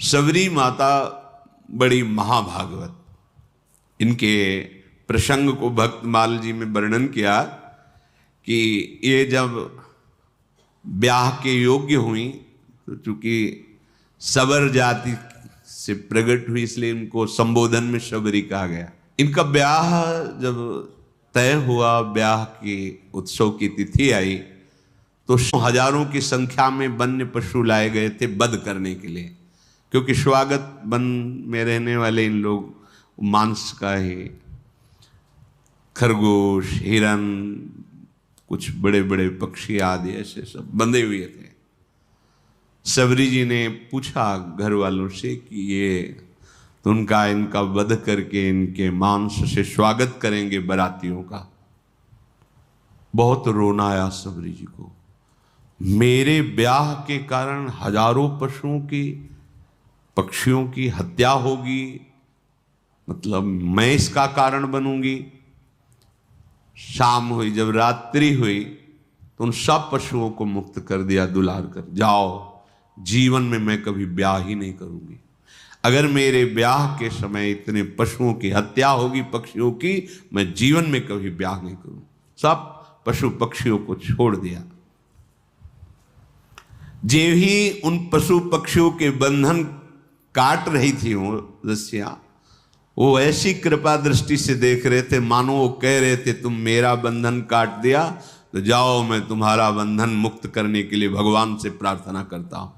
सबरी माता बड़ी महाभागवत। इनके प्रसंग को भक्तमाल जी में वर्णन किया कि ये जब ब्याह के योग्य हुई तो चूंकि सबर जाति से प्रकट हुई इसलिए इनको संबोधन में शबरी कहा गया। इनका ब्याह जब तय हुआ, ब्याह की उत्सव की तिथि आई तो हजारों की संख्या में वन्य पशु लाए गए थे वध करने के लिए, क्योंकि स्वागत वन में रहने वाले इन लोग मांस का ही, खरगोश, हिरन, कुछ बड़े बड़े पक्षी आदि ऐसे सब बंधे हुए थे। सबरी जी ने पूछा घर वालों से कि ये तो इनका वध करके इनके मांस से स्वागत करेंगे बारातियों का। बहुत रोना आया सबरी जी को। मेरे ब्याह के कारण हजारों पशुओं की, पक्षियों की हत्या होगी, मतलब मैं इसका कारण बनूंगी। शाम हुई, जब रात्रि हुई तो उन सब पशुओं को मुक्त कर दिया दुलार कर, जाओ, जीवन में मैं कभी ब्याह ही नहीं करूंगी। अगर मेरे ब्याह के समय इतने पशुओं की हत्या होगी, पक्षियों की, मैं जीवन में कभी ब्याह नहीं करूं। सब पशु पक्षियों को छोड़ दिया। जे ही उन पशु पक्षियों के बंधन काट रही थी वो रस्सियां, वो ऐसी कृपा दृष्टि से देख रहे थे मानो वो कह रहे थे तुम मेरा बंधन काट दिया तो जाओ, मैं तुम्हारा बंधन मुक्त करने के लिए भगवान से प्रार्थना करता हूं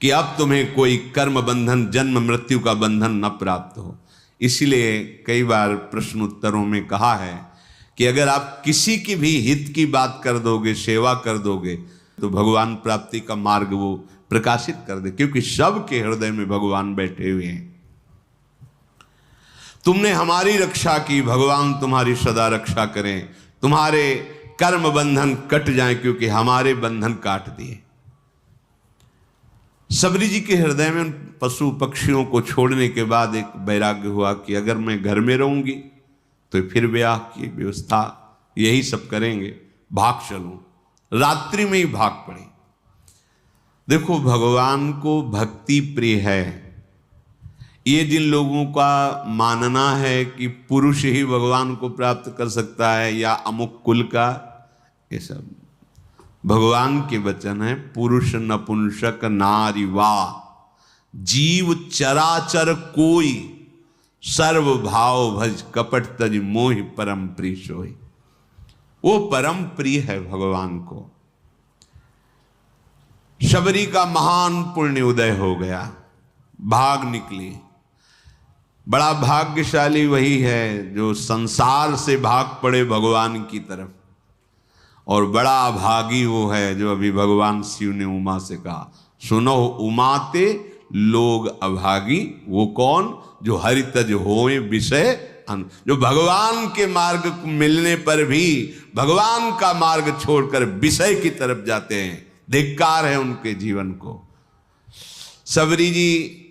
कि अब तुम्हें कोई कर्म बंधन, जन्म मृत्यु का बंधन न प्राप्त हो। इसीलिए कई बार प्रश्न उत्तरों में कहा है कि अगर आप किसी की भी हित की बात कर दोगे, सेवा कर दोगे, तो भगवान प्राप्ति का मार्ग वो प्रकाशित कर दे, क्योंकि सबके हृदय में भगवान बैठे हुए हैं। तुमने हमारी रक्षा की, भगवान तुम्हारी सदा रक्षा करें, तुम्हारे कर्म बंधन कट जाएं, क्योंकि हमारे बंधन काट दिए। सबरी जी के हृदय में पशु पक्षियों को छोड़ने के बाद एक वैराग्य हुआ कि अगर मैं घर में रहूंगी तो फिर ब्याह की व्यवस्था यही सब करेंगे, भाग चलूं। रात्रि में ही भाग पड़े। देखो, भगवान को भक्ति प्रिय है। ये जिन लोगों का मानना है कि पुरुष ही भगवान को प्राप्त कर सकता है या अमुक कुल का, ये सब भगवान के वचन है। पुरुष नपुंसक नारी वा जीव चराचर कोई, सर्व भाव भज कपट तज मोहि परम प्रिय सोई। वो परम प्रिय है भगवान को। शबरी का महान पुण्य उदय हो गया, भाग निकली। बड़ा भाग्यशाली वही है जो संसार से भाग पड़े भगवान की तरफ, और बड़ा अभागी वो है जो अभी भगवान शिव ने उमा से कहा, सुनो उमाते लोग अभागी। वो कौन? जो हरितज होए विषय, जो भगवान के मार्ग मिलने पर भी भगवान का मार्ग छोड़कर विषय की तरफ जाते हैं। धिक्कार है उनके जीवन को। सबरी जी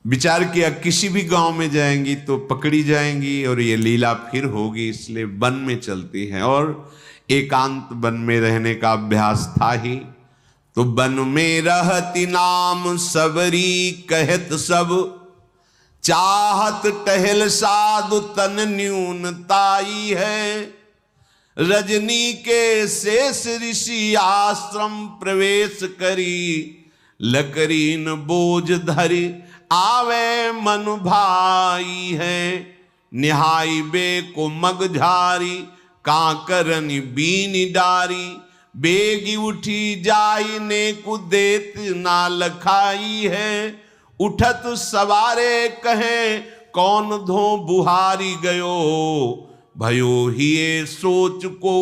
विचार किया किसी भी गांव में जाएंगी तो पकड़ी जाएंगी और ये लीला फिर होगी, इसलिए वन में चलती हैं। और एकांत वन में रहने का अभ्यास था ही, तो वन में रहती नाम सबरी कहत सब, चाहत टहल साधु तन न्यूनताई है। रजनी के शेष ऋषि आश्रम प्रवेश करी, लकरीन बोझ धरी आवे मन भाई है। निहाई बे को मग झारी, कांकरनी बीनी डारी, बेगी उठी जाई ने को देत ना लखाई है। उठत सवारे कहे कौन धो बुहारी गयो, भयो ही सोच को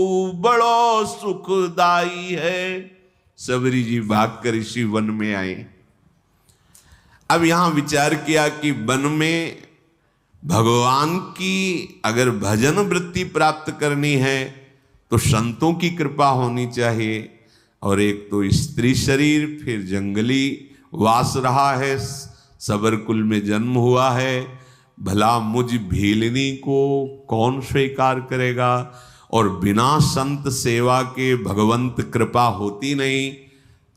बड़ो सुखदाई है। सबरी जी भागकर इसी वन में आए। अब यहां विचार किया कि वन में भगवान की अगर भजन वृत्ति प्राप्त करनी है तो संतों की कृपा होनी चाहिए, और एक तो स्त्री शरीर, फिर जंगली वास रहा है, सबर कुल में जन्म हुआ है, भला मुझ भीलनी को कौन स्वीकार करेगा। और बिना संत सेवा के भगवंत कृपा होती नहीं,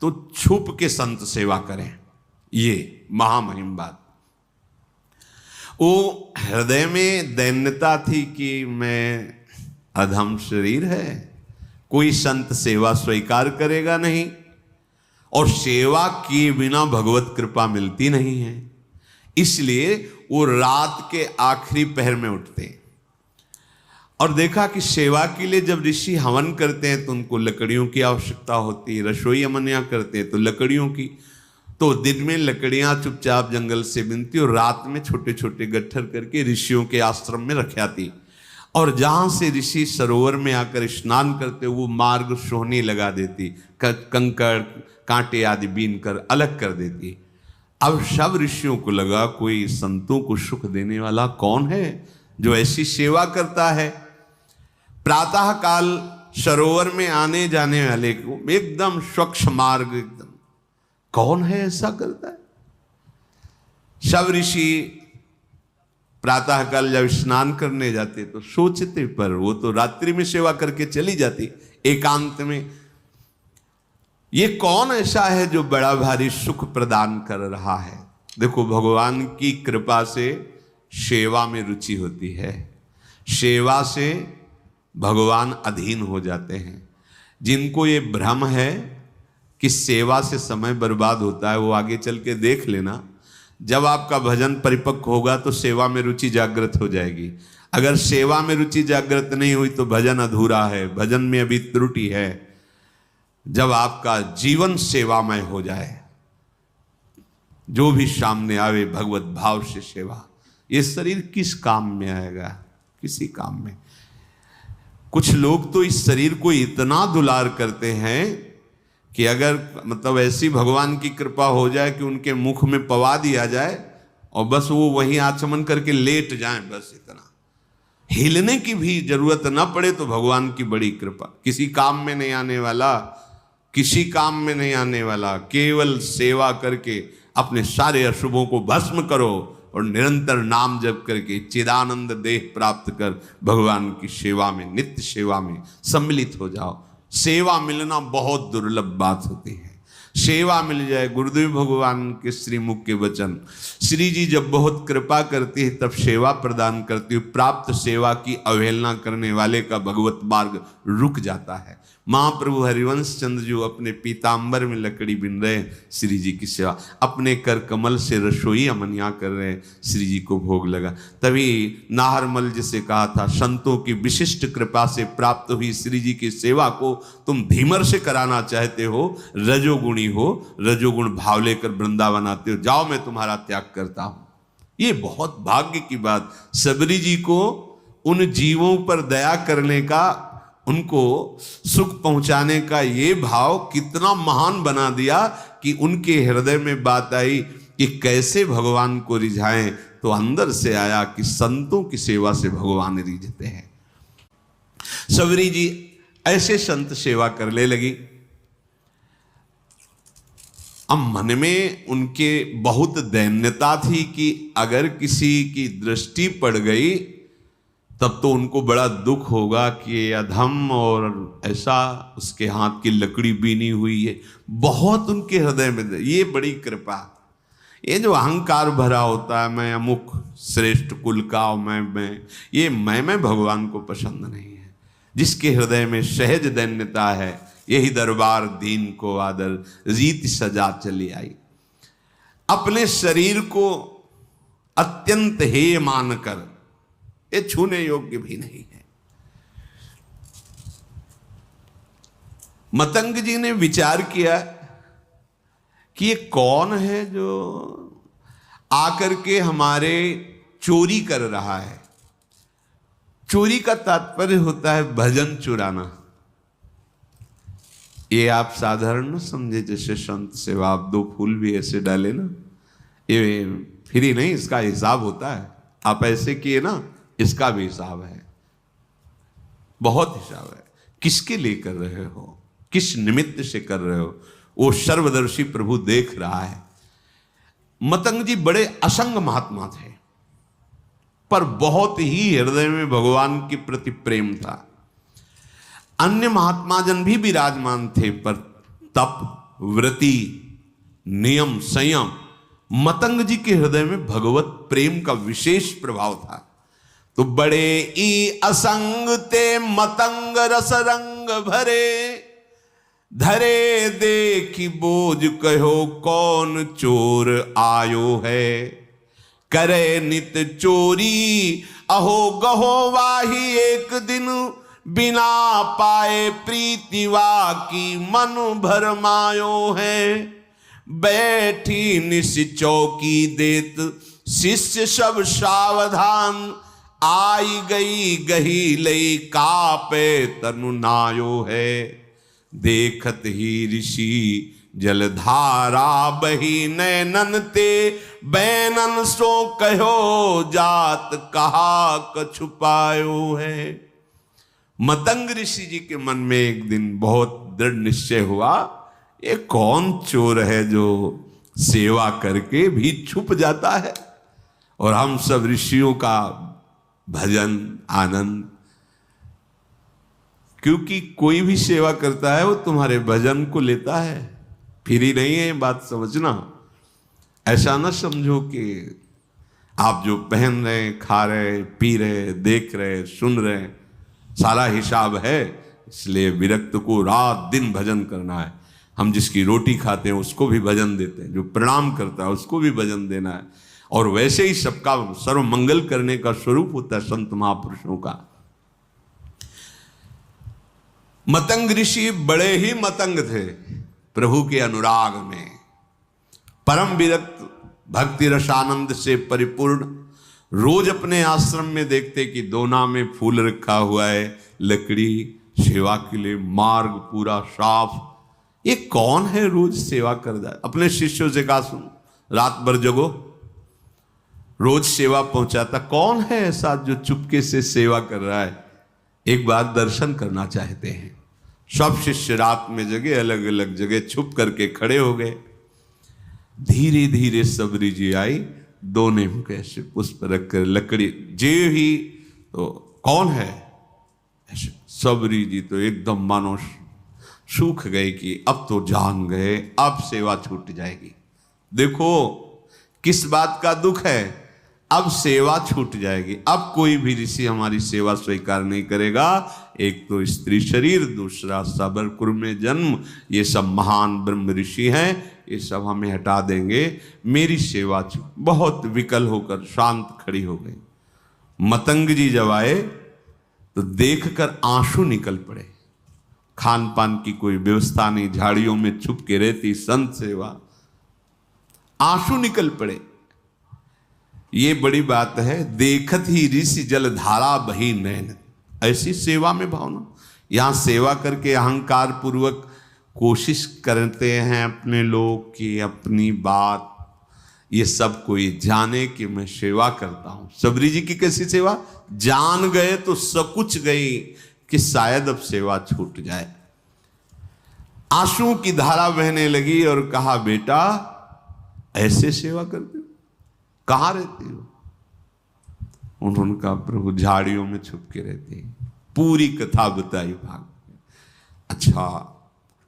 तो छुप के संत सेवा करें। ये महामहिम बात। वो हृदय में दैन्यता थी कि मैं अधम शरीर है, कोई संत सेवा स्वीकार करेगा नहीं, और सेवा किए बिना भगवत कृपा मिलती नहीं है। इसलिए वो रात के आखिरी पहर में उठते हैं और देखा कि सेवा के लिए जब ऋषि हवन करते हैं तो उनको लकड़ियों की आवश्यकता होती है, रसोई अमनिया करते हैं तो लकड़ियों की। तो दिन में लकड़ियां चुपचाप जंगल से बिनती और रात में छोटे छोटे गट्ठर करके ऋषियों के आश्रम में रख आती, और जहां से ऋषि सरोवर में आकर स्नान करते वो मार्ग सोहनी लगा देती, कंकड़ कांटे आदि बीन कर अलग कर देती। अब सब ऋषियों को लगा कोई संतों को सुख देने वाला कौन है जो ऐसी सेवा करता है। प्रातः काल सरोवर में आने जाने वाले को एकदम स्वच्छ मार्ग, एकदम कौन है ऐसा करता है। सब ऋषि प्रातः काल जब स्नान करने जाते तो सोचते, पर वो तो रात्रि में सेवा करके चली जाती एकांत में। ये कौन ऐसा है जो बड़ा भारी सुख प्रदान कर रहा है। देखो, भगवान की कृपा से सेवा में रुचि होती है, सेवा से भगवान अधीन हो जाते हैं। जिनको ये भ्रम है कि सेवा से समय बर्बाद होता है, वो आगे चल के देख लेना, जब आपका भजन परिपक्व होगा तो सेवा में रुचि जागृत हो जाएगी। अगर सेवा में रुचि जागृत नहीं हुई तो भजन अधूरा है, भजन में अभी त्रुटि है। जब आपका जीवन सेवामय हो जाए, जो भी सामने आवे भगवत भाव से सेवा, ये शरीर किस काम में आएगा, किसी काम में। कुछ लोग तो इस शरीर को इतना दुलार करते हैं कि अगर मतलब ऐसी भगवान की कृपा हो जाए कि उनके मुख में पवा दिया जाए और बस वो वहीं आचमन करके लेट जाएं, बस इतना, हिलने की भी जरूरत ना पड़े तो भगवान की बड़ी कृपा। किसी काम में नहीं आने वाला, किसी काम में नहीं आने वाला, केवल सेवा करके अपने सारे अशुभों को भस्म करो और निरंतर नाम जप करके चिदानंद देह प्राप्त कर भगवान की सेवा में, नित्य सेवा में सम्मिलित हो जाओ। सेवा मिलना बहुत दुर्लभ बात होती है। सेवा मिल जाए, गुरुदेव भगवान के श्रीमुख के वचन, श्री जी जब बहुत कृपा करती है तब सेवा प्रदान करती है। प्राप्त सेवा की अवहेलना करने वाले का भगवत मार्ग रुक जाता है। महाप्रभु हरिवंश चंद्र जो अपने पीताम्बर में लकड़ी बिन रहे हैं श्री जी की सेवा, अपने कर कमल से रसोई अमनिया कर रहे हैं, श्री जी को भोग लगा। तभी नाहरमल जिसे कहा था, संतों की विशिष्ट कृपा से प्राप्त हुई श्री जी की सेवा को तुम धीमर से कराना चाहते हो, रजोगुणी हो, रजोगुण भाव लेकर वृंदावन आते हो, जाओ मैं तुम्हारा त्याग करता हूं। ये बहुत भाग्य की बात। सबरी जी को उन जीवों पर दया करने का, उनको सुख पहुंचाने का ये भाव कितना महान बना दिया कि उनके हृदय में बात आई कि कैसे भगवान को रिझाएं। तो अंदर से आया कि संतों की सेवा से भगवान रिझते हैं। सबरी जी ऐसे संत सेवा करने लगी। अब मन में उनके बहुत दैन्यता थी कि अगर किसी की दृष्टि पड़ गई तब तो उनको बड़ा दुख होगा कि ये अधम और ऐसा उसके हाथ की लकड़ी बीनी हुई है। बहुत उनके हृदय में ये बड़ी कृपा। ये जो अहंकार भरा होता है, मैं अमुक श्रेष्ठ कुल का, मैं भगवान को पसंद नहीं है। जिसके हृदय में सहज दैन्यता है, यही दरबार दीन को आदर, रीत सजा चली आई। अपने शरीर को अत्यंत हेय मानकर, ये छूने योग्य भी नहीं है। मतंग जी ने विचार किया कि ये कौन है जो आकर के हमारे चोरी कर रहा है। चोरी का तात्पर्य होता है भजन चुराना। ये आप साधारण न समझे, जैसे संत सेवा आप 2 फूल भी ऐसे डाले ना, ये फ्री नहीं, इसका हिसाब होता है। आप ऐसे किए ना, इसका भी हिसाब है, बहुत हिसाब है। किसके लिए कर रहे हो, किस निमित्त से कर रहे हो, वो सर्वदर्शी प्रभु देख रहा है। मतंग जी बड़े असंग महात्मा थे, पर बहुत ही हृदय में भगवान के प्रति प्रेम था। अन्य महात्मा जन भी विराजमान थे, पर तप, व्रति, नियम, संयम मतंग जी के हृदय में भगवत प्रेम का विशेष प्रभाव था। तो बड़े ई असंग ते मतंग रस रंग भरे, धरे देखी बोझ कहो कौन चोर आयो है। करे नित चोरी अहो गहो वाही एक दिन, बिना पाए प्रीतिवा की मन भरमायो है। बैठी निस चौकी देत शिष्य सब सावधान, आई गई गही लई कापे तनु नायो है। देखत ही ऋषि जलधारा बही नैनन ते, बैनन सो कहो जात कहा कछुपायो है। मतंग ऋषि जी के मन में एक दिन बहुत दृढ़ निश्चय हुआ, ये कौन चोर है जो सेवा करके भी छुप जाता है, और हम सब ऋषियों का भजन आनंद। क्योंकि कोई भी सेवा करता है वो तुम्हारे भजन को लेता है, फिर ही नहीं है, बात समझना। ऐसा ना समझो कि आप जो पहन रहे, खा रहे, पी रहे, देख रहे, सुन रहे, सारा हिसाब है, इसलिए विरक्त को रात दिन भजन करना है। हम जिसकी रोटी खाते हैं उसको भी भजन देते हैं, जो प्रणाम करता है उसको भी भजन देना है। और वैसे ही सबका सर्व मंगल करने का स्वरूप होता है संत महापुरुषों का। मतंग ऋषि बड़े ही मतंग थे प्रभु के अनुराग में, परम विरक्त, भक्ति रसानंद से परिपूर्ण। रोज अपने आश्रम में देखते कि दोना में फूल रखा हुआ है, लकड़ी, सेवा के लिए मार्ग पूरा साफ। ये कौन है रोज सेवा कर जाए? अपने शिष्यों से कहा, सुन रात भर जगो, रोज सेवा पहुंचाता। कौन है ऐसा जो चुपके से सेवा कर रहा है? एक बार दर्शन करना चाहते हैं। सब शिष्य रात में जगे, अलग अलग जगह छुप करके खड़े हो गए। धीरे धीरे सबरी जी आई, दोने में कैसे पुष्प रखकर लकड़ी जे ही, तो कौन है? ऐसे सबरी जी तो एकदम मानो सूख गए कि अब तो जान गए, अब सेवा छूट जाएगी। देखो किस बात का दुख है, अब सेवा छूट जाएगी। अब कोई भी ऋषि हमारी सेवा स्वीकार नहीं करेगा। एक तो स्त्री शरीर, दूसरा सबरपुर में जन्म, ये सब महान ब्रह्म ऋषि हैं, ये सब हमें हटा देंगे, मेरी सेवा छूट। बहुत विकल होकर शांत खड़ी हो गई। मतंग जी जब आए तो देखकर आंसू निकल पड़े। खान पान की कोई व्यवस्था नहीं, झाड़ियों में छुप के रहती संत सेवा, आंसू निकल पड़े। ये बड़ी बात है। देखत ही ऋषि जलधारा बही नैन, ऐसी सेवा में भावना। यहां सेवा करके अहंकार पूर्वक कोशिश करते हैं अपने लोग की अपनी बात, ये सब कोई जाने कि मैं सेवा करता हूं। सबरी जी की कैसी सेवा? जान गए तो सकुच गई कि शायद अब सेवा छूट जाए। आंसू की धारा बहने लगी और कहा, बेटा ऐसे सेवा करते हो, कहाँ रहते हो? उन्होंने कहा, प्रभु झाड़ियों में छुप के रहते हैं। पूरी कथा बताई भाग। अच्छा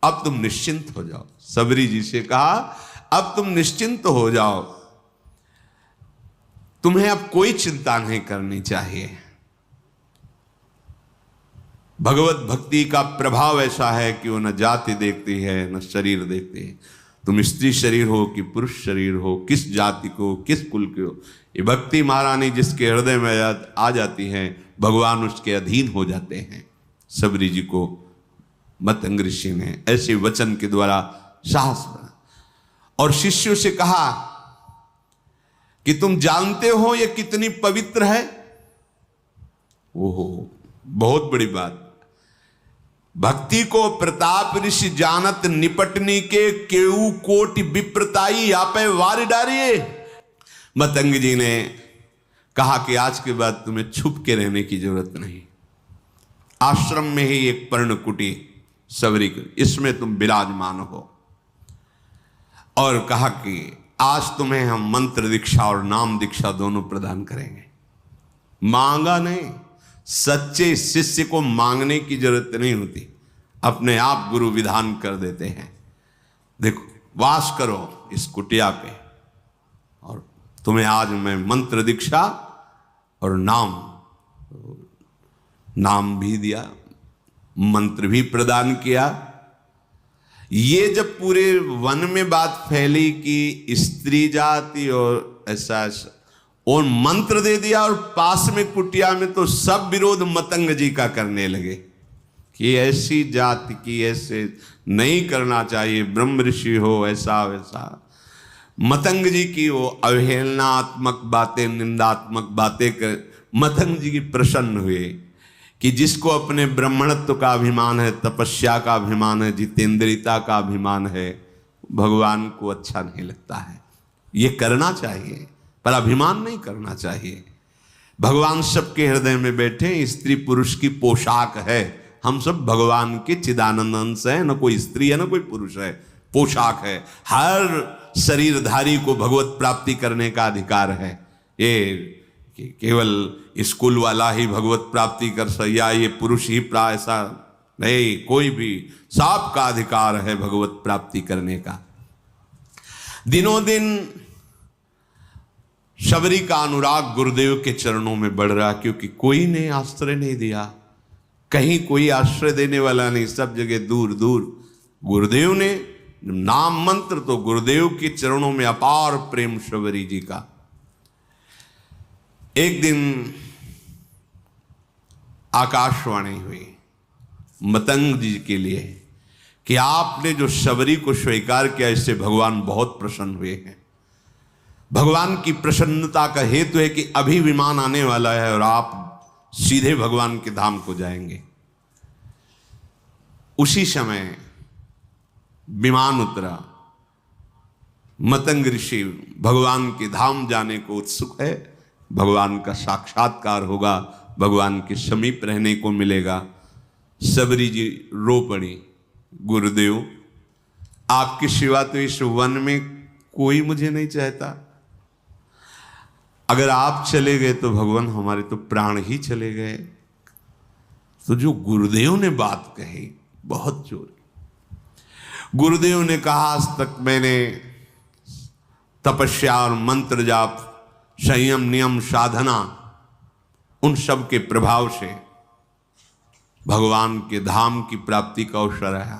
अब तुम निश्चिंत हो जाओ। सबरी जी से कहा, अब तुम निश्चिंत हो जाओ, तुम्हें अब कोई चिंता नहीं करनी चाहिए। भगवत भक्ति का प्रभाव ऐसा है कि वो न जाति देखती है न शरीर देखती है। तुम स्त्री शरीर हो कि पुरुष शरीर हो, किस जाति को, किस कुल के हो, ये भक्ति महारानी जिसके हृदय में आ जाती है, भगवान उसके अधीन हो जाते हैं। सबरी जी को मतंग ऋषि ने ऐसे वचन के द्वारा साहस बना और शिष्यों से कहा कि तुम जानते हो ये कितनी पवित्र है। ओहो, बहुत बड़ी बात। भक्ति को प्रताप ऋषि जानत, निपटनी के केऊ कोटि विप्रताई यापे वार डारिये। मतंग जी ने कहा कि आज के बाद तुम्हें छुप के रहने की जरूरत नहीं। आश्रम में ही एक पर्णकुटी सबरी, इसमें तुम विराजमान हो। और कहा कि आज तुम्हें हम मंत्र दीक्षा और नाम दीक्षा दोनों प्रदान करेंगे। मांगा नहीं, सच्चे शिष्य को मांगने की जरूरत नहीं होती, अपने आप गुरु विधान कर देते हैं। देखो वास करो इस कुटिया पे, तुम्हें आज मैं मंत्र दीक्षा और नाम भी दिया, मंत्र भी प्रदान किया। ये जब पूरे वन में बात फैली कि स्त्री जाति और ऐसा और मंत्र दे दिया, और पास में कुटिया में तो सब विरोध मतंग जी का करने लगे कि ऐसी जाति की ऐसे नहीं करना चाहिए, ब्रह्म ऋषि हो ऐसा वैसा। मतंग जी की वो अवहेलनात्मक बातें, निंदात्मक बातें कर मतंग जी की प्रसन्न हुए कि जिसको अपने ब्राह्मणत्व का अभिमान है, तपस्या का अभिमान है, जितेंद्रियता का अभिमान है, भगवान को अच्छा नहीं लगता है। ये करना चाहिए पर अभिमान नहीं करना चाहिए। भगवान सबके हृदय में बैठे, स्त्री पुरुष की पोशाक है, हम सब भगवान के चिदानंद अंश है, न कोई स्त्री है न कोई पुरुष है, पोशाक है। हर शरीरधारी को भगवत प्राप्ति करने का अधिकार है। ये केवल स्कूल वाला ही भगवत प्राप्ति कर सकता, या ये पुरुष ही ऐसा नहीं, कोई भी सबका अधिकार है भगवत प्राप्ति करने का। दिनों दिन शबरी का अनुराग गुरुदेव के चरणों में बढ़ रहा, क्योंकि कोई ने आश्रय नहीं दिया, कहीं कोई आश्रय देने वाला नहीं, सब जगह दूर दूर। गुरुदेव ने नाम मंत्र, तो गुरुदेव के चरणों में अपार प्रेम शबरी जी का। एक दिन आकाशवाणी हुई मतंग जी के लिए कि आपने जो शबरी को स्वीकार किया, इससे भगवान बहुत प्रसन्न हुए हैं। भगवान की प्रसन्नता का हेतु है कि अभी विमान आने वाला है और आप सीधे भगवान के धाम को जाएंगे। उसी समय विमान उतरा, मतंग ऋषि भगवान के धाम जाने को उत्सुक है, भगवान का साक्षात्कार होगा, भगवान के समीप रहने को मिलेगा। शबरी जी रो पड़ी, गुरुदेव आपके सिवा तो इस वन में कोई मुझे नहीं चाहता, अगर आप चले गए तो भगवान हमारे तो प्राण ही चले गए। तो जो गुरुदेव ने बात कही बहुत जोर, गुरुदेव ने कहा आज तक मैंने तपस्या और मंत्र जाप, संयम नियम साधना, उन सब के प्रभाव से भगवान के धाम की प्राप्ति का अवसर है,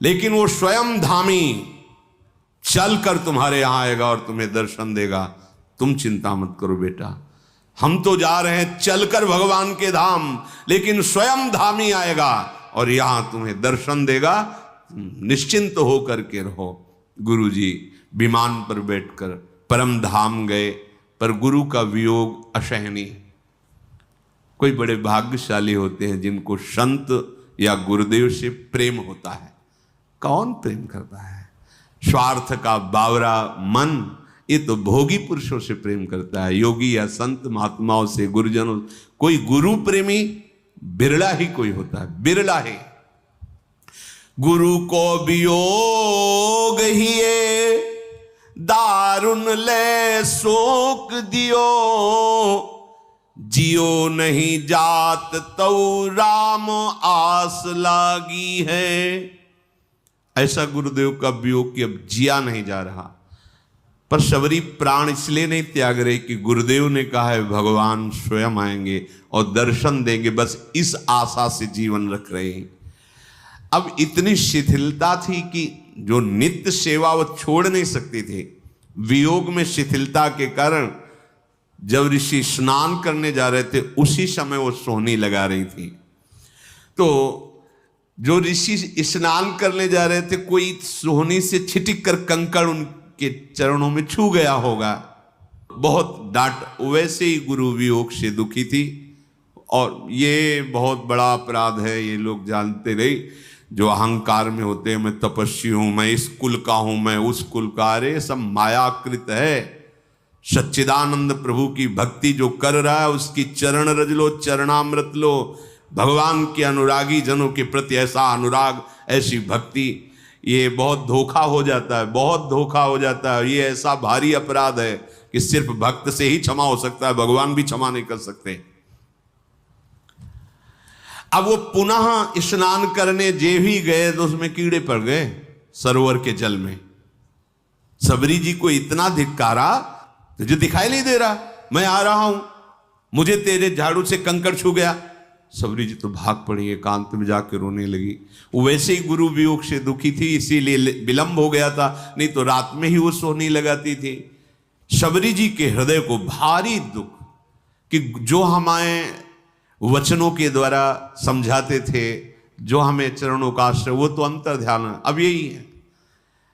लेकिन वो स्वयं धामी चलकर तुम्हारे यहां आएगा और तुम्हें दर्शन देगा। तुम चिंता मत करो बेटा, हम तो जा रहे हैं चलकर भगवान के धाम, लेकिन स्वयं धामी आएगा और यहां तुम्हें दर्शन देगा, निश्चिंत होकर के रहो। गुरुजी विमान पर बैठकर परम धाम गए, पर गुरु का वियोग असहनीय। कोई बड़े भाग्यशाली होते हैं जिनको संत या गुरुदेव से प्रेम होता है। कौन प्रेम करता है? स्वार्थ का बावरा मन, ये तो भोगी पुरुषों से प्रेम करता है, योगी या संत महात्माओं से, गुरुजनों। कोई गुरु प्रेमी बिरला ही कोई होता है, बिरला है। गुरु को वियोग हिए दारुण ले शोक दियो, जियो नहीं जात तौ राम आस लागी है। ऐसा गुरुदेव का वियोग कि अब जिया नहीं जा रहा। पर शबरी प्राण इसलिए नहीं त्याग रही कि गुरुदेव ने कहा है भगवान स्वयं आएंगे और दर्शन देंगे, बस इस आशा से जीवन रख रहे हैं। अब इतनी शिथिलता थी कि जो नित्य सेवा वो छोड़ नहीं सकती थी। वियोग में शिथिलता के कारण जब ऋषि स्नान करने जा रहे थे, उसी समय वो सोहनी लगा रही थी। तो जो ऋषि स्नान करने जा रहे थे, कोई सोहनी से छिटक कर कंकड़ उनके चरणों में छू गया होगा, बहुत डांट। वैसे ही गुरु वियोग से दुखी थी। और ये बहुत बड़ा अपराध है, ये लोग जानते रहे जो अहंकार में होते हैं, मैं तपस्वी हूं, मैं इस कुल का हूं, मैं उस कुल का। अरे सब मायाकृत है। सच्चिदानंद प्रभु की भक्ति जो कर रहा है उसकी चरण रज लो, चरणामृत लो। भगवान के अनुरागी जनों के प्रति ऐसा अनुराग, ऐसी भक्ति, ये बहुत धोखा हो जाता है, बहुत धोखा हो जाता है। ये ऐसा भारी अपराध है कि सिर्फ भक्त से ही क्षमा हो सकता है, भगवान भी क्षमा नहीं कर सकते। अब वो पुनः स्नान करने जे भी गए तो उसमें कीड़े पड़ गए सरोवर के जल में। सबरी जी को इतना धिक्कारा तुझे दिखाई नहीं दे रहा मैं आ रहा हूं, मुझे तेरे झाड़ू से कंकड़ छू गया। सबरी जी तो भाग पड़ी, एकांत में जाकर रोने लगी। वो वैसे ही गुरु वियोग से दुखी थी, इसीलिए विलंब हो गया था, नहीं तो रात में ही वो सोने लगाती थी। सबरी जी के हृदय को भारी दुख कि जो हमारे वचनों के द्वारा समझाते थे, जो हमें चरणों का आश्रय, वो तो अंतर ध्यान है। अब यही है,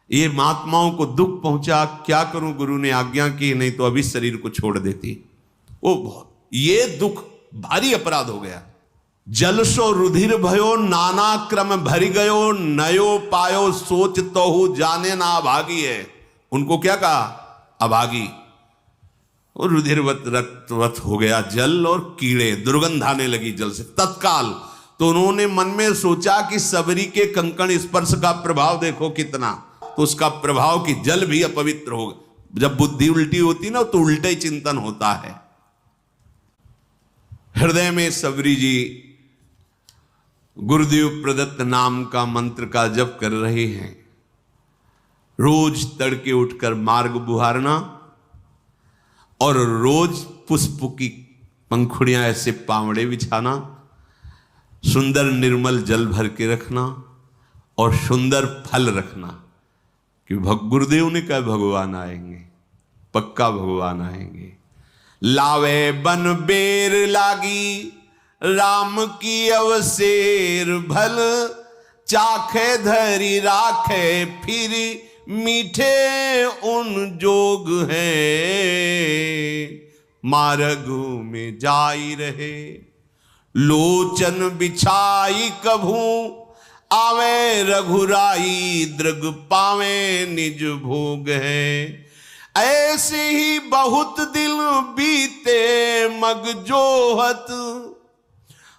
ये महात्माओं को दुख पहुंचा, क्या करूं, गुरु ने आज्ञा की, नहीं तो अभी शरीर को छोड़ देती। वो बहुत ये दुख भारी अपराध हो गया। जलसो रुधिर भयो नाना क्रम भरी गयो, नयो पायो सोच तो जाने ना अभागी है। उनको क्या कहा, अभागी। और रुधिरवत रक्तवत हो गया जल, और कीड़े दुर्गंध आने लगी जल से तत्काल। तो उन्होंने मन में सोचा कि सबरी के कंकण स्पर्श का प्रभाव देखो कितना, तो उसका प्रभाव कि जल भी अपवित्र होगा। जब बुद्धि उल्टी होती ना तो उल्टा ही चिंतन होता है। हृदय में सबरी जी गुरुदेव प्रदत्त नाम का मंत्र का जप कर रहे हैं। रोज तड़के उठकर मार्ग बुहारना और रोज पुष्प की पंखुड़ियां ऐसे पावड़े बिछाना, सुंदर निर्मल जल भर के रखना और सुंदर फल रखना। कि गुरुदेव ने कहा भगवान आएंगे, पक्का भगवान आएंगे। लावे बन बेर लागी राम की अवसेर भल, चाखे धरी राखे फिर मीठे उन जोग हैं। मार्गो में जाई रहे लोचन बिछाई कभू, आवे रघुराई दृग पावे निज भोग है। ऐसे ही बहुत दिल बीते मग जोहत,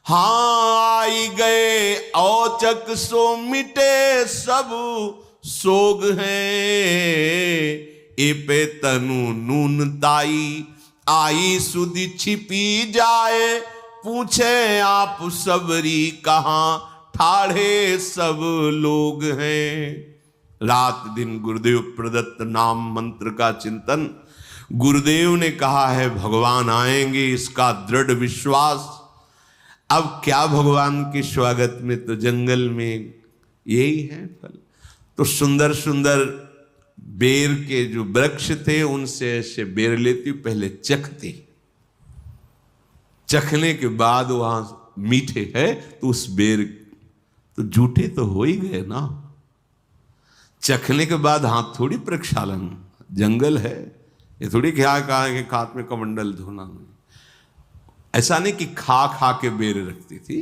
हाँ आई गए औचक सो मिटे सब सोग हैं। ए पे तनु नून ताई आई सुधि छिपी जाए, पूछे आप सबरी कहाँ ठाढ़े सब लोग हैं। रात दिन गुरुदेव प्रदत्त नाम मंत्र का चिंतन। गुरुदेव ने कहा है भगवान आएंगे, इसका दृढ़ विश्वास। अब क्या भगवान के स्वागत में तो जंगल में यही है फल। तो सुंदर सुंदर बेर के जो वृक्ष थे उनसे ऐसे बेर लेती, पहले चखती, चखने के बाद वहां मीठे है तो उस बेर तो जूठे तो हो ही गए ना। चखने के बाद हाथ थोड़ी प्रक्षालन, जंगल है ये थोड़ी क्या कहा कि हाथ में कमंडल धोना। ऐसा नहीं कि खा खा के बेर रखती थी,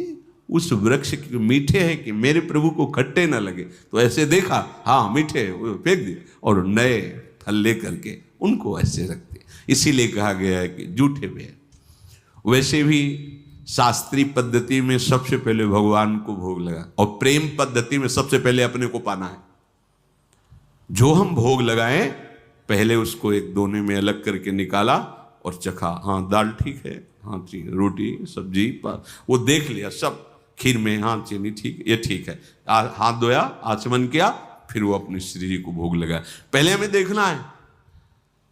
उस वृक्ष के मीठे हैं कि मेरे प्रभु को खट्टे ना लगे, तो ऐसे देखा हाँ मीठे, फेंक दिए और नए फल लेकर के उनको ऐसे रखते। इसीलिए कहा गया है कि जूठे बेर। वैसे भी शास्त्रीय पद्धति में सबसे पहले भगवान को भोग लगा, और प्रेम पद्धति में सबसे पहले अपने को पाना है। जो हम भोग लगाएं पहले उसको एक दोने में अलग करके निकाला और चखा, हाँ दाल ठीक है, हाँ ठीक, रोटी सब्जी वो देख लिया सब, खीर में हाँ चीनी ठीक, ये ठीक है, हाथ धोया, आचमन किया, फिर वो अपनी श्री जी को भोग लगाया। पहले हमें देखना है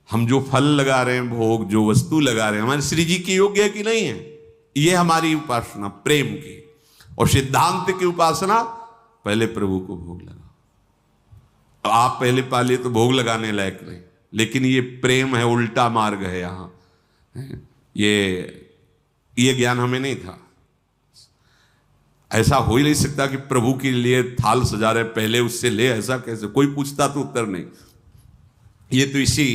हम जो फल लगा रहे हैं, भोग जो वस्तु लगा रहे हैं, हमारे श्री जी के योग्य है कि नहीं है। ये हमारी उपासना प्रेम की। और सिद्धांत की उपासना पहले प्रभु को भोग लगा। अब आप पहले पाले तो भोग लगाने लायक नहीं, लेकिन ये प्रेम है, उल्टा मार्ग है यहाँ। ये ज्ञान हमें नहीं था। ऐसा हो ही नहीं सकता कि प्रभु के लिए थाल सजा रहे पहले उससे ले, ऐसा कैसे? कोई पूछता तो उत्तर नहीं। ये तो इसी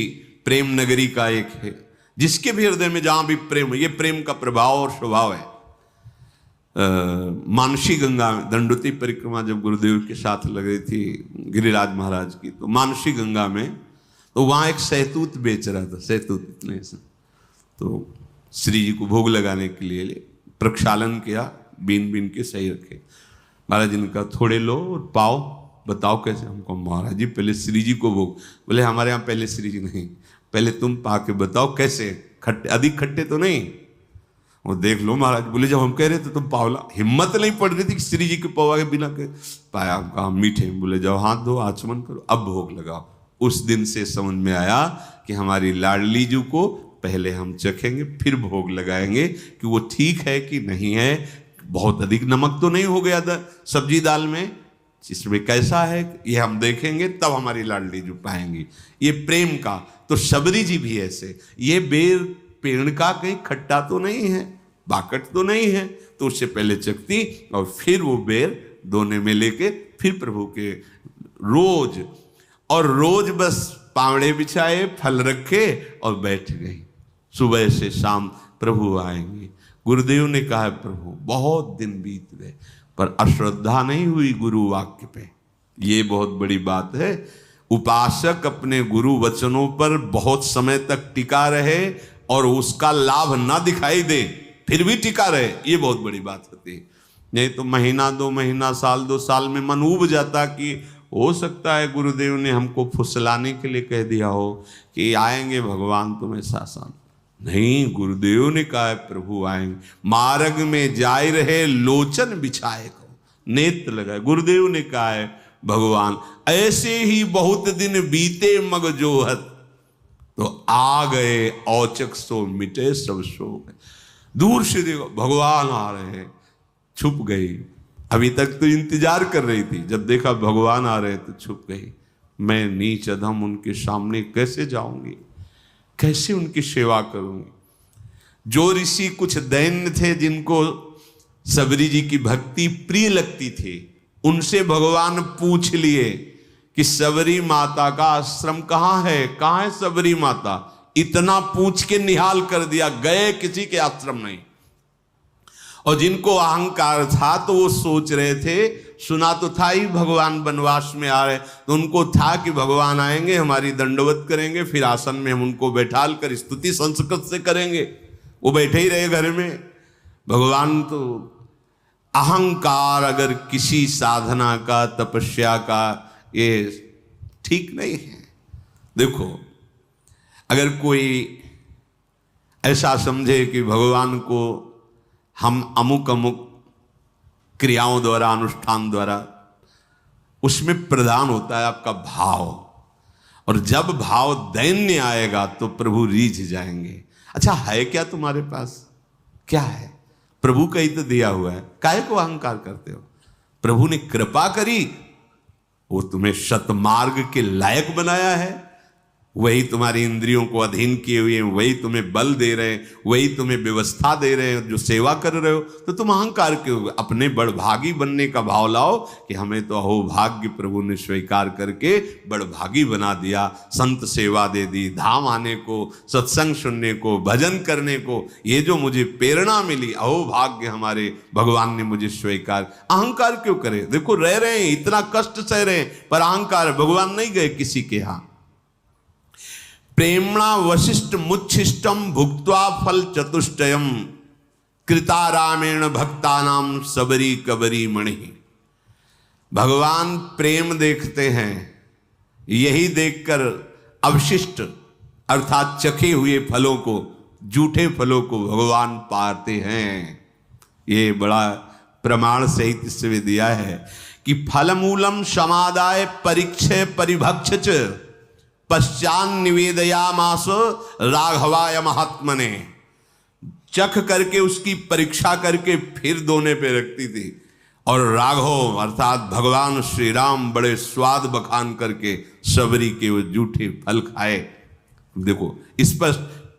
प्रेम नगरी का एक है, जिसके भी हृदय में जहां भी प्रेम, ये प्रेम का प्रभाव और स्वभाव है। मानसी गंगा में दंडोती परिक्रमा जब गुरुदेव के साथ लग रही थी गिरिराज महाराज की, तो मानसी गंगा में तो वहां एक सहतूत बेच रहा था, सहतूत इतने से, तो श्री जी को भोग लगाने के लिए प्रक्षालन किया, बीन बीन के सही रखे। महाराज जी ने कहा थोड़े लो और पाओ, बताओ कैसे। हमको महाराज जी पहले श्री जी को भोग। बोले हमारे यहाँ पहले श्री जी नहीं, पहले तुम पा के बताओ कैसे, खट्टे अधिक खट्टे तो नहीं। वो देख लो महाराज। बोले जब हम कह रहे थे तुम पावला, हिम्मत नहीं पड़ रही थी कि श्री जी के पवा के बिना के पाया। कहा मीठे। बोले जाओ हाथ धो, आचमन करो, अब भोग लगाओ। उस दिन से समझ में आया कि हमारी लाडली जू को पहले हम चखेंगे, फिर भोग लगाएंगे कि वो ठीक है कि नहीं है, बहुत अधिक नमक तो नहीं हो गया सब्जी दाल में, इसमें कैसा है ये हम देखेंगे, तब हमारी लाडली जू पाएंगी। ये प्रेम का। तो शबरी जी भी ऐसे, ये बेर पेड़ का कहीं खट्टा तो नहीं है, बाकट तो नहीं है, तो उससे पहले चखती और फिर वो बेर दोने में लेके फिर प्रभु के रोज बस पावड़े बिछाए, फल रखे और बैठ गई। सुबह से शाम प्रभु आएंगे। गुरुदेव ने कहा प्रभु बहुत दिन बीत गए पर अश्रद्धा नहीं हुई गुरु वाक्य पे, ये बहुत बड़ी बात है। उपासक अपने गुरु वचनों पर बहुत समय तक टिका रहे और उसका लाभ ना दिखाई दे फिर भी टिका रहे, ये बहुत बड़ी बात होती है। नहीं तो महीना 2 महीना, साल 2 साल में मन उब जाता कि हो सकता है गुरुदेव ने हमको फुसलाने के लिए कह दिया हो कि आएंगे भगवान तुम्हें शासन। नहीं, गुरुदेव ने कहा है प्रभु आएंगे। मार्ग में जाए रहे लोचन बिछाए को, नेत्र लगाए। गुरुदेव ने कहा है भगवान ऐसे ही बहुत दिन बीते मग जोहत, तो आ गए औचक सो मिटे सब शोक। दूर से देखो भगवान आ रहे हैं, छुप गई। अभी तक तो इंतजार कर रही थी, जब देखा भगवान आ रहे हैं तो छुप गई। मैं नीच अधम उनके सामने कैसे जाऊंगी, कैसे उनकी सेवा करूंगी। जो ऋषि कुछ दैन्य थे जिनको सबरी जी की भक्ति प्रिय लगती थी, उनसे भगवान पूछ लिए कि सबरी माता का आश्रम कहाँ है सबरी माता। इतना पूछ के निहाल कर दिया, गए किसी के आश्रम नहीं। और जिनको अहंकार था तो वो सोच रहे थे, सुना तो था ही भगवान वनवास में आ रहे, तो उनको था कि भगवान आएंगे, हमारी दंडवत करेंगे, फिर आसन में हम उनको बैठाल कर स्तुति संस्कृत से करेंगे। वो बैठे ही रहे घर में। भगवान तो अहंकार अगर किसी साधना का, तपस्या का, ये ठीक नहीं है। देखो अगर कोई ऐसा समझे कि भगवान को हम अमुक अमुक क्रियाओं द्वारा, अनुष्ठान द्वारा, उसमें प्रधान होता है आपका भाव, और जब भाव दैन्य आएगा तो प्रभु रीझ जाएंगे। अच्छा है क्या तुम्हारे पास, क्या है? प्रभु का ही तो दिया हुआ है, काहे को अहंकार करते हो? प्रभु ने कृपा करी, वो तुम्हें शतमार्ग के लायक बनाया है, वही तुम्हारी इंद्रियों को अधीन किए हुए हैं, वही तुम्हें बल दे रहे हैं, वही तुम्हें व्यवस्था दे रहे हैं, जो सेवा कर रहे हो। तो तुम अहंकार क्यों? अपने बड़भागी बनने का भाव लाओ कि हमें तो अहोभाग्य प्रभु ने स्वीकार करके बड़भागी बना दिया, संत सेवा दे दी, धाम आने को, सत्संग सुनने को, भजन करने को, ये जो मुझे प्रेरणा मिली, अहोभाग्य हमारे भगवान ने मुझे स्वीकार। अहंकार क्यों करे? देखो रह रहे हैं, इतना कष्ट सह रहे हैं, पर अहंकार। भगवान नहीं गए किसी के यहाँ। प्रेमणा वशिष्ठ मुच्छिष्टम भुक्त्वा फल चतुष्टयम कृता रामेण भक्तानाम सबरी कबरी मणि। भगवान प्रेम देखते हैं, यही देखकर अवशिष्ट अर्थात चखे हुए फलों को, जूठे फलों को भगवान पाते हैं। ये बड़ा प्रमाण सहित इससे दिया है कि फलमूलम समादाय परीक्षे परिभक्ष पश्चान निवेदयामास राघवाय महात्मने। चख करके उसकी परीक्षा करके फिर दोने पे रखती थी, और राघव अर्थात भगवान श्री राम बड़े स्वाद बखान करके सबरी के वो जूठे फल खाए। देखो इस पर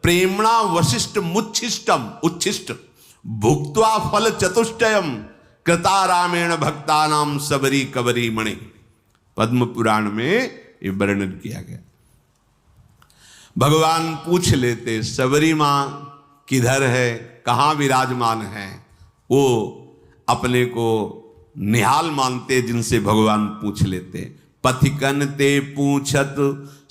प्रेमणा वशिष्ठ मुच्छिष्टम, उच्छिष्ट भुक्त्वा फल चतुष्टयम कृता रामेण भक्तानाम सबरी कबरी मणि। पद्म पुराण में ये वर्णन किया गया। भगवान पूछ लेते सबरी माँ किधर है, कहाँ विराजमान है, वो अपने को निहाल मानते जिनसे भगवान पूछ लेते। पथिकन ते पूछत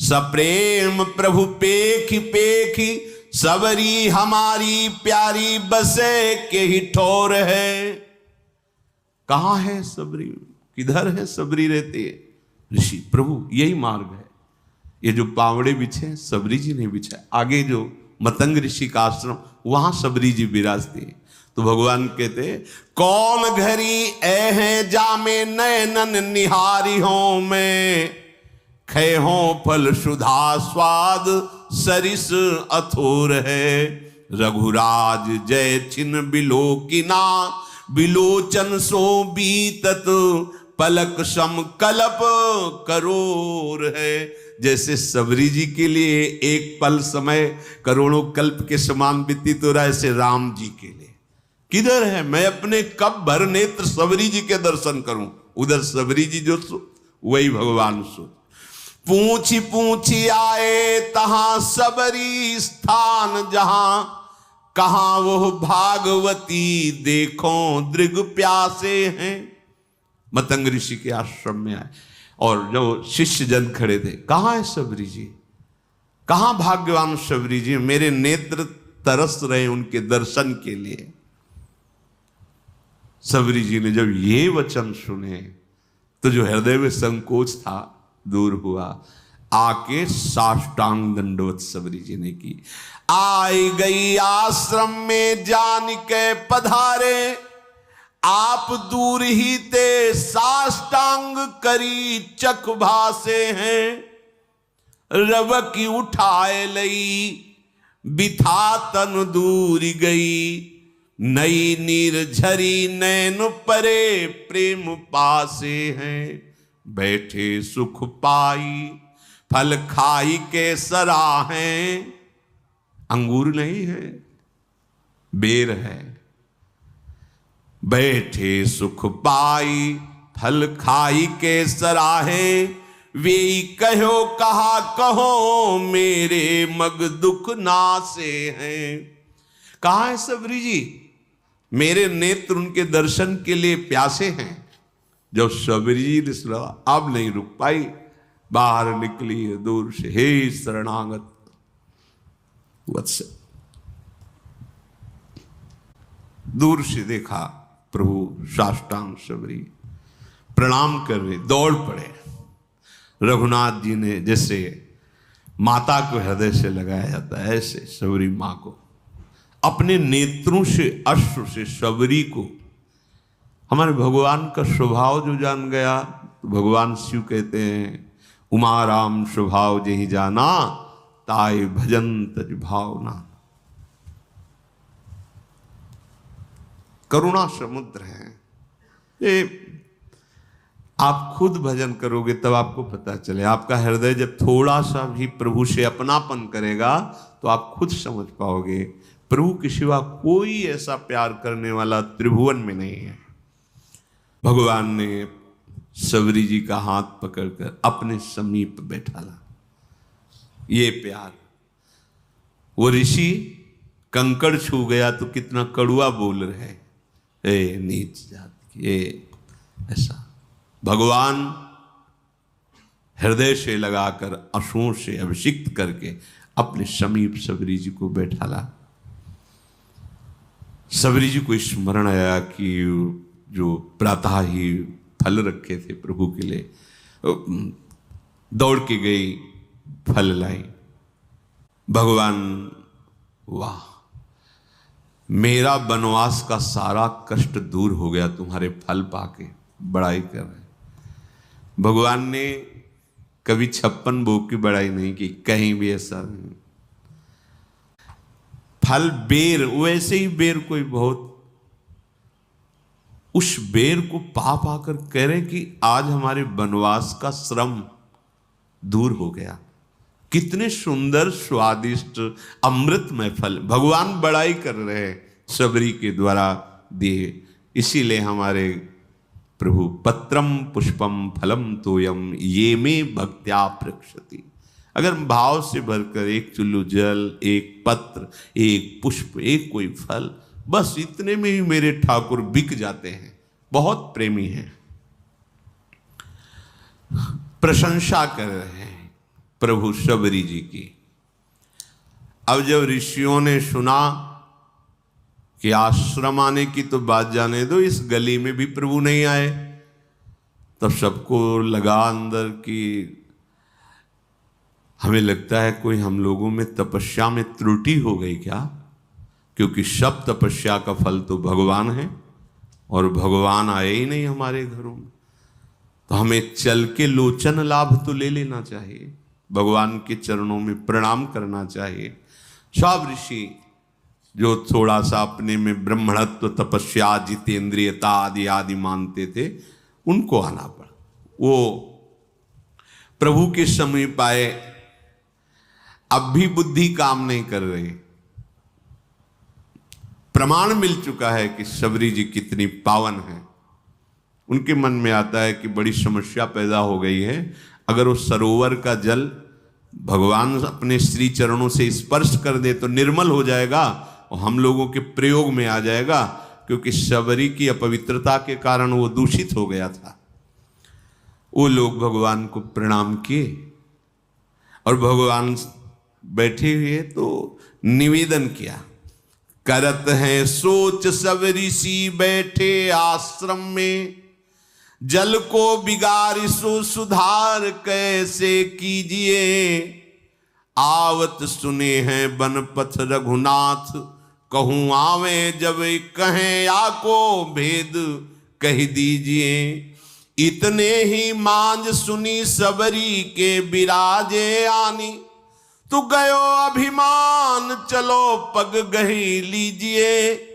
सप्रेम प्रभु पेखी पेखी, सबरी हमारी प्यारी बसे के ही ठोर है। कहाँ है सबरी, किधर है सबरी रहती है? ऋषि प्रभु यही मार्ग है। ये जो पावड़े बिछे सबरी जी ने बिछाए, आगे जो मतंग ऋषि का आश्रम, वहां सबरी जी विराजती है। तो भगवान कहते कौन घरी ऐ है जामे नैनन निहारी हो मैं, खैहो फल सुधा स्वाद सरिस अथोर है। रघुराज जय छिन बिलोकिना बिलोचन सो बीतत पलक सम कल्प करोर है। जैसे सबरी जी के लिए एक पल समय करोड़ों कल्प के समान व्यतीत हो रहा है, ऐसे राम जी के लिए किधर है, मैं अपने कब भर नेत्र सबरी जी के दर्शन करूं। उधर सबरी जी जो सो वही भगवान सो। पूछी पूछी आए तहां सबरी स्थान जहां, कहां वो भागवती देखो दृग प्यासे हैं। मतंग ऋषि के आश्रम में आए और जो शिष्य जन खड़े थे, कहां है सबरी जी, कहां भाग्यवान सबरी जी, मेरे नेत्र तरस रहे उनके दर्शन के लिए। सबरी जी ने जब ये वचन सुने तो जो हृदय में संकोच था दूर हुआ। आके साष्टांग दंडवत सबरी जी ने की। आई गई आश्रम में जान के पधारे, आप दूर ही ते साष्टांग करी चख भासे हैं। रव की उठाए लई बिथा तन दूर गई, नई नीर झरी नैन परे प्रेम पासे हैं। बैठे सुख पाई फल खाई के सराहें। अंगूर नहीं है, बेर है। बैठे सुख पाई फल खाई के सराहे, वे कहो कहा कहो मेरे मग दुख नासे हैं। कहाँ है सबरी जी, मेरे नेत्र उनके दर्शन के लिए प्यासे हैं। जब सबरी जी ने सुना अब नहीं रुक पाई, बाहर निकली दूर से, हे शरणागत वत्स। दूर से देखा प्रभु साष्टांग सबरी प्रणाम कर रहे, दौड़ पड़े। रघुनाथ जी ने जैसे माता को हृदय से लगाया जाता है, ऐसे सबरी माँ को अपने नेत्रों से अश्रु से सबरी को, हमारे भगवान का स्वभाव जो जान गया, तो भगवान शिव कहते हैं उमा राम स्वभाव जेहि जाना, ताय भजन तज भावना। करुणा समुद्र है ये, आप खुद भजन करोगे तब आपको पता चले। आपका हृदय जब थोड़ा सा भी प्रभु से अपनापन करेगा तो आप खुद समझ पाओगे प्रभु के सिवा कोई ऐसा प्यार करने वाला त्रिभुवन में नहीं है। भगवान ने सबरी जी का हाथ पकड़कर अपने समीप बैठाला। ये प्यार, वो ऋषि कंकड़ छू गया तो कितना कड़ुआ बोल रहे, ए नीच जात की, ऐसा भगवान हृदय से लगाकर आंसुओं से अभिषिक्त करके अपने समीप सबरी जी को बैठाला। सबरी जी को स्मरण आया कि जो प्रातः ही फल रखे थे प्रभु के लिए, दौड़ के गई फल लाई। भगवान, वाह, मेरा वनवास का सारा कष्ट दूर हो गया तुम्हारे फल पाके, बड़ाई कर रहे। भगवान ने कभी 56 भोग की बड़ाई नहीं की, कहीं भी ऐसा नहीं। फल बेर, वैसे ही बेर कोई बहुत, उस बेर को पा पाकर कह रहे कि आज हमारे वनवास का श्रम दूर हो गया। कितने सुंदर स्वादिष्ट अमृतमय फल भगवान बड़ाई कर रहे हैं सबरी के द्वारा दिए। इसीलिए हमारे प्रभु पत्रम पुष्पम फलम तोयम ये में भक्त्या प्रक्षति। अगर भाव से भरकर एक चुल्लू जल, एक पत्र, एक पुष्प, एक कोई फल, बस इतने में ही मेरे ठाकुर बिक जाते हैं। बहुत प्रेमी हैं। प्रशंसा कर रहे हैं प्रभु सबरी जी की। अब जब ऋषियों ने सुना कि आश्रम आने की तो बात जाने दो, इस गली में भी प्रभु नहीं आए, तब सबको लगा अंदर कि हमें लगता है कोई हम लोगों में तपस्या में त्रुटि हो गई क्या, क्योंकि सब तपस्या का फल तो भगवान है और भगवान आए ही नहीं हमारे घरों में। तो हमें चल के लोचन लाभ तो ले लेना चाहिए, भगवान के चरणों में प्रणाम करना चाहिए। सब ऋषि जो थोड़ा सा अपने में ब्रह्मणत्व, तपस्या, जितेंद्रियता आदि आदि मानते थे, उनको आना पड़ा। वो प्रभु के समीप आए, अब भी बुद्धि काम नहीं कर रही। प्रमाण मिल चुका है कि शबरी जी कितनी पावन है। उनके मन में आता है कि बड़ी समस्या पैदा हो गई है, अगर उस सरोवर का जल भगवान अपने श्री चरणों से स्पर्श कर दे तो निर्मल हो जाएगा और हम लोगों के प्रयोग में आ जाएगा, क्योंकि शबरी की अपवित्रता के कारण वो दूषित हो गया था। वो लोग भगवान को प्रणाम किए और भगवान बैठे हुए तो निवेदन किया, करत हैं सोच सब ऋषि बैठे आश्रम में, जल को बिगाड़ सो सुधार कैसे कीजिए, आवत सुने हैं बनपथ रघुनाथ, कहूँ आवे जब कहें आको भेद कह दीजिए, इतने ही मांझ सुनी सबरी के बिराजे आनी, तू गयो अभिमान चलो पग गही लीजिए,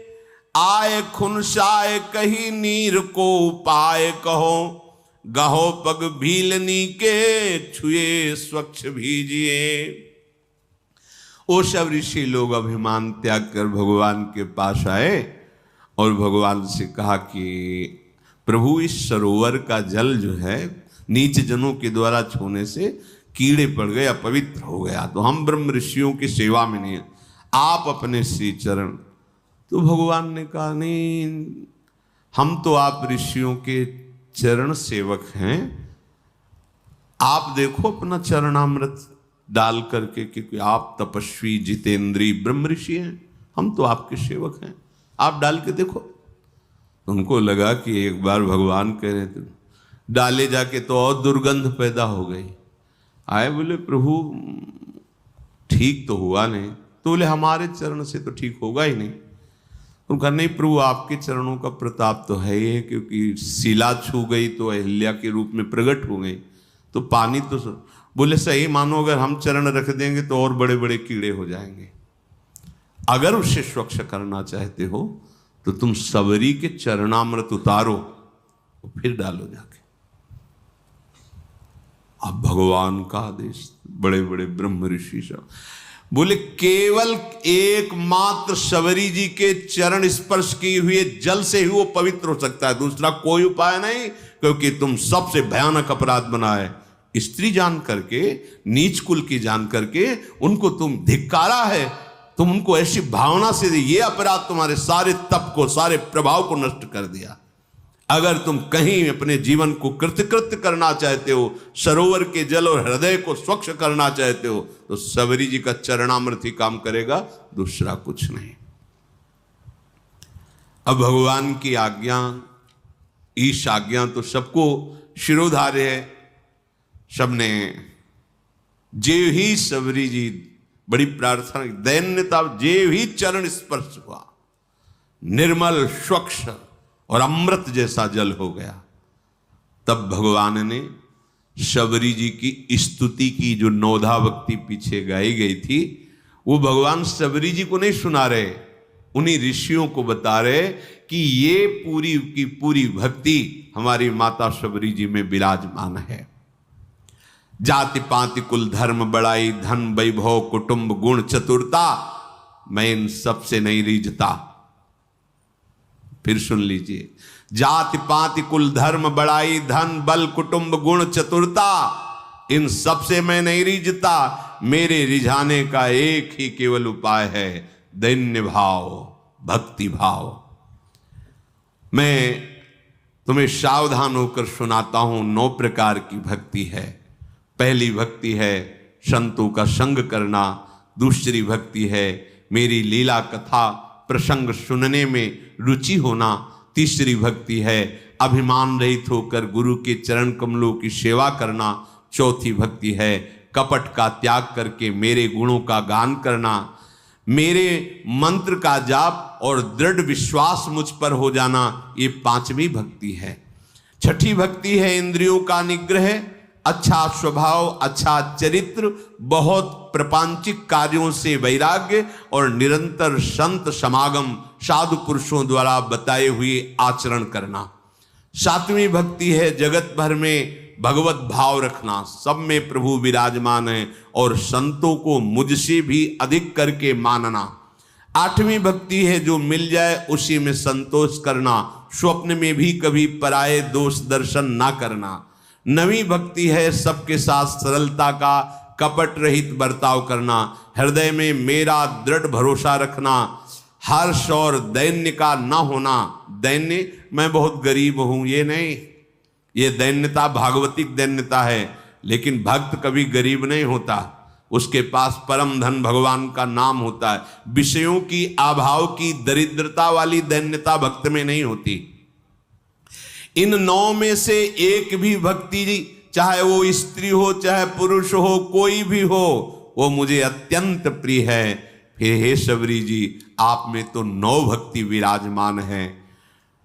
आए खुनसाए कही नीर को उपाय कहो, गहो पग भीलनी के छुए स्वच्छ भीजिए। वो सब ऋषि लोग अभिमान त्याग कर भगवान के पास आए और भगवान से कहा कि प्रभु, इस सरोवर का जल जो है नीच जनों के द्वारा छूने से कीड़े पड़ गए, अपवित्र हो गया, तो हम ब्रह्म ऋषियों की सेवा में नहीं, आप अपने श्री चरण। तो भगवान ने कहा, नहीं, हम तो आप ऋषियों के चरण सेवक हैं, आप देखो अपना चरणामृत डाल करके, क्योंकि आप तपस्वी जितेंद्री ब्रह्म ऋषि हैं, हम तो आपके सेवक हैं, आप डाल के देखो। उनको लगा कि एक बार भगवान कह रहे थे, डाले जाके तो और दुर्गंध पैदा हो गई। आए बोले, प्रभु ठीक तो हुआ नहीं। तो बोले, हमारे चरण से तो ठीक होगा ही नहीं। उनका, नहीं प्रभु, आपके चरणों का प्रताप तो है ही, क्योंकि शिला छू गई तो अहिल्या के रूप में प्रकट हो गई, तो पानी तो बोले सही मानो, अगर हम चरण रख देंगे तो और बड़े बड़े कीड़े हो जाएंगे। अगर उसे स्वच्छ करना चाहते हो तो तुम सबरी के चरणामृत उतारो और फिर डालो जाके। अब भगवान का आदेश, बड़े बड़े ब्रह्म ऋषि सब बोले, केवल एकमात्र शबरी जी के चरण स्पर्श किए हुए जल से ही वो पवित्र हो सकता है, दूसरा कोई उपाय नहीं, क्योंकि तुम सबसे भयानक अपराध बनाए, स्त्री जान करके, नीच कुल की जान करके उनको तुम धिक्कारा है, तुम उनको ऐसी भावना से, ये अपराध तुम्हारे सारे तप को, सारे प्रभाव को नष्ट कर दिया। अगर तुम कहीं अपने जीवन को कृतकृत्य करना चाहते हो, सरोवर के जल और हृदय को स्वच्छ करना चाहते हो, तो सबरी जी का चरणामृत ही काम करेगा, दूसरा कुछ नहीं। अब भगवान की आज्ञा, ईश आज्ञा तो सबको शिरोधार्य है। सबने जे ही सबरी जी, बड़ी प्रार्थना, दैन्यता, जे ही चरण स्पर्श हुआ, निर्मल स्वच्छ और अमृत जैसा जल हो गया। तब भगवान ने शबरी जी की स्तुति की, जो नौधा भक्ति पीछे गाई गई थी, वो भगवान शबरी जी को नहीं सुना रहे, उन्हीं ऋषियों को बता रहे कि ये पूरी की पूरी भक्ति हमारी माता शबरी जी में विराजमान है। जाति पाति कुल धर्म बड़ाई धन वैभव कुटुंब गुण चतुरता, मैं इन सबसे नहीं रीझता। फिर सुन लीजिए, जाति पाति कुल धर्म बड़ाई धन बल कुटुंब गुण चतुरता, इन सबसे मैं नहीं रीझता। मेरे रिझाने का एक ही केवल उपाय है, दैन्य भाव, भक्ति भाव। मैं तुम्हें सावधान होकर सुनाता हूं, 9 प्रकार की भक्ति है। पहली भक्ति है संतों का संग करना, दूसरी भक्ति है मेरी लीला कथा प्रसंग सुनने में रुचि होना, तीसरी भक्ति है अभिमान रहित होकर गुरु के चरण कमलों की सेवा करना, चौथी भक्ति है कपट का त्याग करके मेरे गुणों का गान करना, मेरे मंत्र का जाप और दृढ़ विश्वास मुझ पर हो जाना, ये 5वीं भक्ति है। छठी भक्ति है इंद्रियों का निग्रह, अच्छा स्वभाव, अच्छा चरित्र, बहुत प्रपंचिक कार्यों से वैराग्य और निरंतर संत समागम, साधु पुरुषों द्वारा बताए हुए आचरण करना। सातवीं भक्ति है जगत भर में भगवत भाव रखना, सब में प्रभु विराजमान है और संतों को मुझसे भी अधिक करके मानना। आठवीं भक्ति है जो मिल जाए उसी में संतोष करना, स्वप्न में भी कभी पराये दोष दर्शन ना करना। नवीं भक्ति है सबके साथ सरलता का कपट रहित बर्ताव करना, हृदय में मेरा दृढ़ भरोसा रखना, हर्ष और दैन्य का ना होना। दैन्य मैं बहुत गरीब हूं ये नहीं, ये दैन्यता भागवतिक दैन्यता है, लेकिन भक्त कभी गरीब नहीं होता, उसके पास परम धन भगवान का नाम होता है। विषयों की अभाव की दरिद्रता वाली दैन्यता भक्त में नहीं होती। इन 9 में से एक भी भक्ति, चाहे वो स्त्री हो चाहे पुरुष हो, कोई भी हो, वो मुझे अत्यंत प्रिय है। फिर हे शबरी जी, आप में तो 9 भक्ति विराजमान है,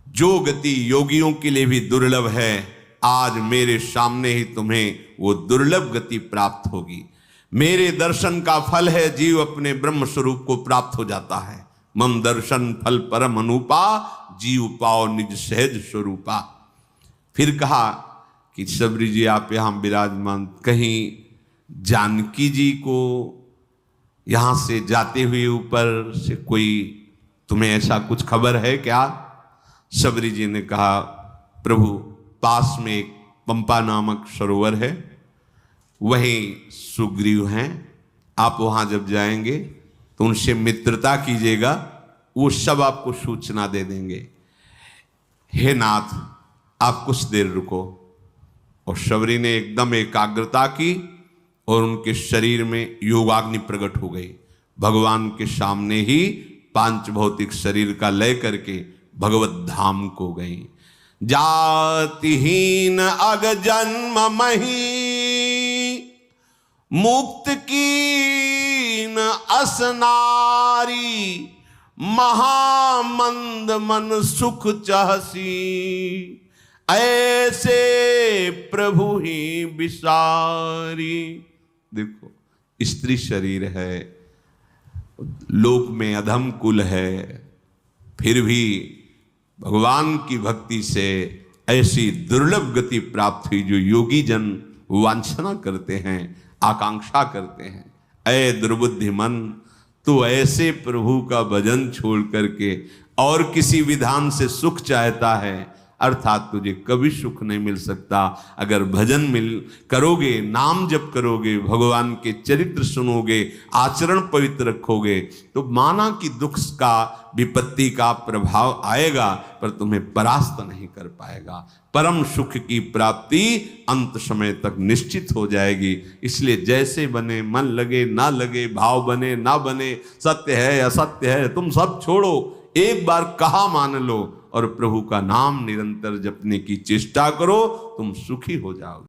जो गति योगियों के लिए भी दुर्लभ है, आज मेरे सामने ही तुम्हें वो दुर्लभ गति प्राप्त होगी। मेरे दर्शन का फल है जीव अपने ब्रह्म स्वरूप को प्राप्त हो जाता है। मम दर्शन फल परम अनुपा, जीव पाओ निज सहज स्वरूपा। फिर कहा कि शबरी जी आप यहाँ विराजमान, कहीं जानकी जी को यहाँ से जाते हुए ऊपर से कोई तुम्हें ऐसा कुछ खबर है क्या? शबरी जी ने कहा प्रभु पास में एक पंपा नामक सरोवर है, वहीं सुग्रीव हैं, आप वहां जब जाएंगे तो उनसे मित्रता कीजिएगा, वो सब आपको सूचना दे देंगे। हे नाथ आप कुछ देर रुको। और शबरी ने एकदम एकाग्रता की और उनके शरीर में योगाग्नि प्रकट हो गई। भगवान के सामने ही पांच भौतिक शरीर का लय करके भगवत धाम को गई। जातिहीन अग जन्म मही, मुक्त कीन असनारी, महामंद मन सुख चाहसी, ऐसे प्रभु ही विसारी। देखो स्त्री शरीर है, लोक में अधम कुल है, फिर भी भगवान की भक्ति से ऐसी दुर्लभ गति प्राप्त हुई जो योगी जन वांछना करते हैं, आकांक्षा करते हैं। ऐ दुर्बुद्धि मन, तो ऐसे प्रभु का भजन छोड़ करके और किसी विधान से सुख चाहता है, अर्थात तुझे कभी सुख नहीं मिल सकता। अगर भजन करोगे, नाम जप करोगे, भगवान के चरित्र सुनोगे, आचरण पवित्र रखोगे, तो माना कि दुख का, विपत्ति का प्रभाव आएगा पर तुम्हें परास्त नहीं कर पाएगा। परम सुख की प्राप्ति अंत समय तक निश्चित हो जाएगी। इसलिए जैसे बने, मन लगे ना लगे, भाव बने ना बने, सत्य है असत्य है, तुम सब छोड़ो, एक बार कहा मान लो और प्रभु का नाम निरंतर जपने की चेष्टा करो, तुम सुखी हो जाओगे।